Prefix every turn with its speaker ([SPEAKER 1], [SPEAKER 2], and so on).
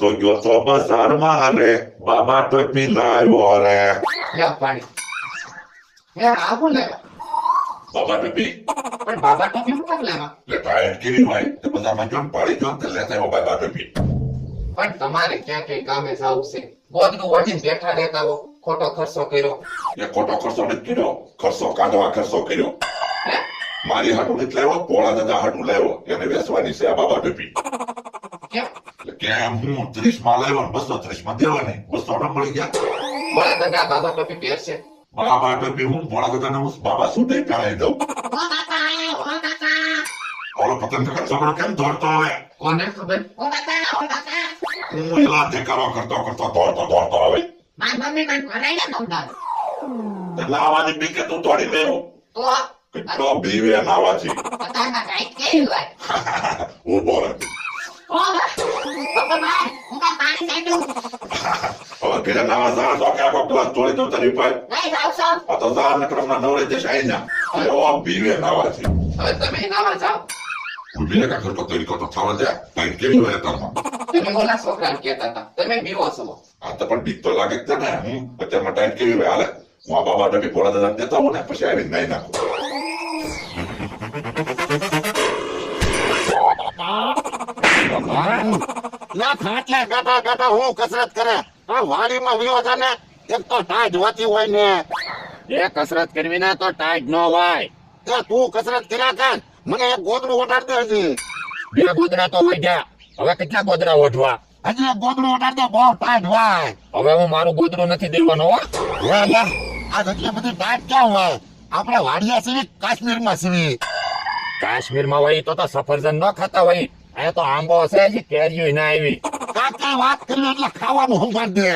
[SPEAKER 1] તો ગયો તો બજારમાં રે બાબા ટોપી લાવ્યો રે
[SPEAKER 2] લ્યો પાણી. એ આવું લેવા.
[SPEAKER 1] બાબા ટોપી
[SPEAKER 2] પણ બાબા ટોપી શું કામ લેવા?
[SPEAKER 1] એટલે ટાઈટ કેવી હોય તે બજારમાં જો પાડી જો તે લેતા આવ્યો બાબા ટોપી.
[SPEAKER 2] પણ તમારે ક્યાં કઈ કામે જવું છે? ગોદડું ઓઢીને બેઠા રહેતા હો, ખોટો ખર્ચો કર્યો.
[SPEAKER 1] એ ખોટો ખર્ચો નથી કર્યો, ખર્ચો કાઢવા ખર્ચો કર્યો. મારી હાટું નથી લાવ્યો, પોળા દાદા હાટું લાવ્યો, એને વેચવાની છે આ બાબા ટોપી.
[SPEAKER 2] કેમ?
[SPEAKER 1] એટલે કેમ હું 30 માં લાવ્યો ને 230 માં દેવાની, 200 મળી ગયા.
[SPEAKER 2] બોલા દાદા બાબા ટોપી પહેરશે.
[SPEAKER 1] બાબા ટોપી હું પોળા દાદાને હું બાબા શું દઈ પહેરાવી દઉં. ઓલો પતંગ છોકરો કેમ દોડતો હવે?
[SPEAKER 2] કોને ખબર?
[SPEAKER 1] હું એલા દેખાડો કરતો કરતો દોડતો આવે. એટલે આવાની બીકે તું દોડી લેવો. કેટલો બીવે નાવાથી. ઉભો રહે. હવે ઘરે નાવા જા તો કે આખો ક્લાસ તોડી દઉં તારી પાસે. આ તો જા ને ક્રમના નવરે જશે આઈના. એવો બીવે નાવાથી.
[SPEAKER 2] હવે તમે નાવા જાઓ.
[SPEAKER 1] બીવે કા કરતો તરી કરતો થવા દે. તારી કેવી હોય તારમાં?
[SPEAKER 2] તમે ઓલા છોકરાને કહેતા હતા, તમે બીવો છો.
[SPEAKER 1] આ તો પણ બીક તો લાગે જ છે ને. અત્યારમાં ટાઈમ કેવી હોય હાલે. હું આ બાબા ટપી ભોળા દાદાને દેતા હોઉં ને પછી આવીને નાઈ નાખું.
[SPEAKER 3] ના ખાટલા ગાટા ગાટા હું કસરત કરે આ વાડીમાં વિયો છે ને એક તો ટાઈટ હોતી હોય ને
[SPEAKER 4] એ કસરત કરવી ને તો ટાઈટ ન હોય.
[SPEAKER 3] એ તું કસરત કર્યા કર મને એક ગોદડું ઓટાડ દે હજી
[SPEAKER 4] બે ગોદડા તો વઢ્યા, હવે કેટલા ગોદડા ઓઢવા?
[SPEAKER 3] હજી એક ગોદડું ઓટાડ દે બહુ ટાઈટ હોય
[SPEAKER 4] હવે હું મારું ગોદડું નથી દેવાનો હો.
[SPEAKER 3] લે લે આ એટલી બધી ટાઈટ ક્યાં હોય આપણે વાડિયા સીવી કાશ્મીરમાં સીવી
[SPEAKER 4] કાશ્મીરમાં હોય તો સફરજન ન ખાતા હોય. અહીંયા તો આંબો હશે, હજી કેરીઓ ના આવી.
[SPEAKER 3] કાકા વાત કરી એટલે ખાવાનું સંભાળ દે